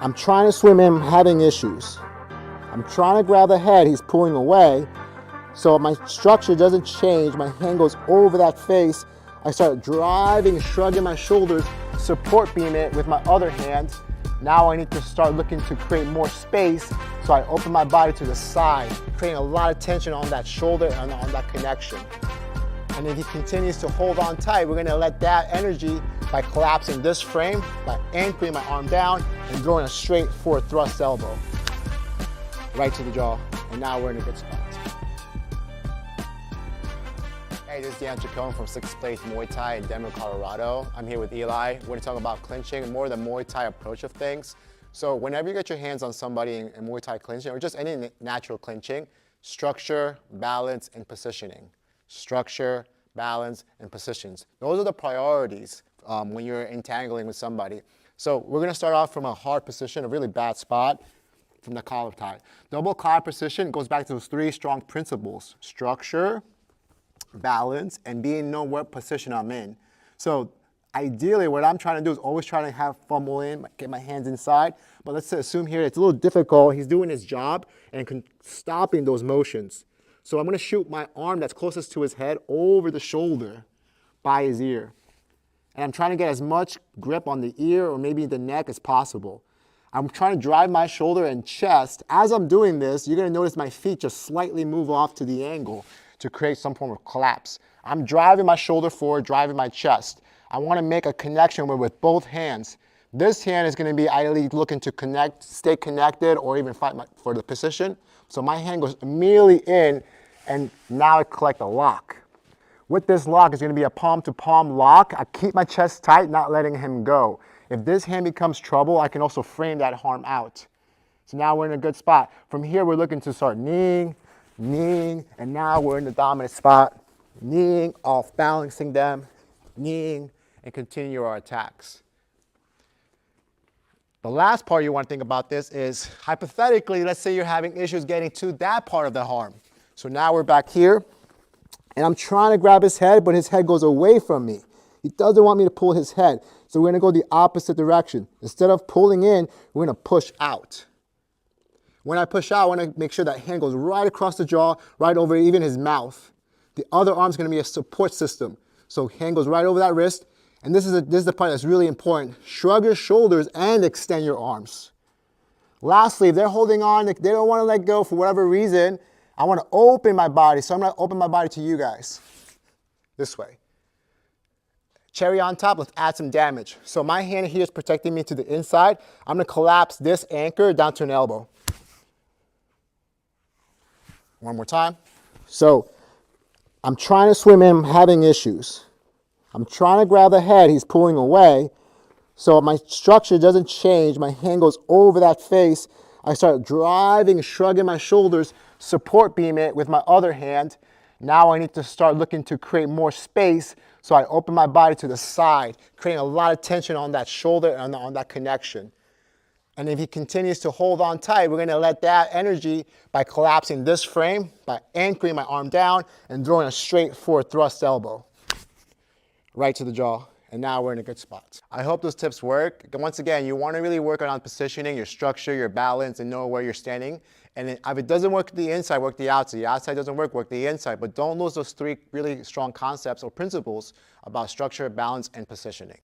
I'm trying to swim in, I'm having issues. I'm trying to grab the head, he's pulling away. So my structure doesn't change, my hand goes over that face. I start driving, shrugging my shoulders, support beam it with my other hand. Now I need to start looking to create more space, so I open my body to the side, creating a lot of tension on that shoulder and on that connection. And if he continues to hold on tight, we're gonna let that energy by collapsing this frame, by anchoring my arm down and throwing a straight forward thrust elbow. Right to the jaw, and now we're in a good spot. Hey, this is Dan Chacon from 6th Place Muay Thai in Denver, Colorado. I'm here with Eli. We're going to talk about clinching, more the Muay Thai approach of things. So whenever you get your hands on somebody in Muay Thai clinching, or just any natural clinching, structure, balance, and positioning. Structure, balance, and positions. Those are the priorities when you're entangling with somebody. So we're going to start off from a hard position, a really bad spot, from the collar tie. Double collar position goes back to those three strong principles: structure, balance, and being know what position I'm in. So ideally what I'm trying to do is always try to have fumble in, get my hands inside, but let's assume here it's a little difficult. He's doing his job and stopping those motions. So I'm going to shoot my arm that's closest to his head over the shoulder by his ear. And I'm trying to get as much grip on the ear or maybe the neck as possible. I'm trying to drive my shoulder and chest. As I'm doing this, you're going to notice my feet just slightly move off to the angle to create some form of collapse. I'm driving my shoulder forward, driving my chest. I want to make a connection with both hands. This hand is going to be ideally looking to connect, stay connected, or even fight for the position. So my hand goes immediately in, and now I collect a lock. With this lock, it's going to be a palm-to-palm lock. I keep my chest tight, not letting him go. If this hand becomes trouble, I can also frame that arm out. So now we're in a good spot. From here, we're looking to start kneeing, and now we're in the dominant spot. Kneeing, off balancing them, kneeing, and continue our attacks. The last part you want to think about this is, hypothetically, let's say you're having issues getting to that part of the arm. So now we're back here, and I'm trying to grab his head, but his head goes away from me. He doesn't want me to pull his head, so we're going to go the opposite direction. Instead of pulling in, we're going to push out. When I push out, I want to make sure that hand goes right across the jaw, right over even his mouth. The other arm is going to be a support system. So hand goes right over that wrist. And this is the part that's really important. Shrug your shoulders and extend your arms. Lastly, if they're holding on, if they don't want to let go for whatever reason, I want to open my body. So I'm going to open my body to you guys. This way. Cherry on top, let's add some damage. So my hand here is protecting me to the inside. I'm going to collapse this anchor down to an elbow. One more time. So I'm trying to swim in, I'm having issues. I'm trying to grab the head, he's pulling away. So my structure doesn't change, my hand goes over that face. I start driving, shrugging my shoulders, support beam it with my other hand. Now I need to start looking to create more space, so I open my body to the side, creating a lot of tension on that shoulder and on that connection. And if he continues to hold on tight, we're going to let that energy by collapsing this frame, by anchoring my arm down and throwing a straight forward thrust elbow. Right to the jaw. And now we're in a good spot. I hope those tips work. Once again, you want to really work on positioning, your structure, your balance, and know where you're standing. And if it doesn't work the inside, work the outside. The outside doesn't work the inside. But don't lose those three really strong concepts or principles about structure, balance, and positioning.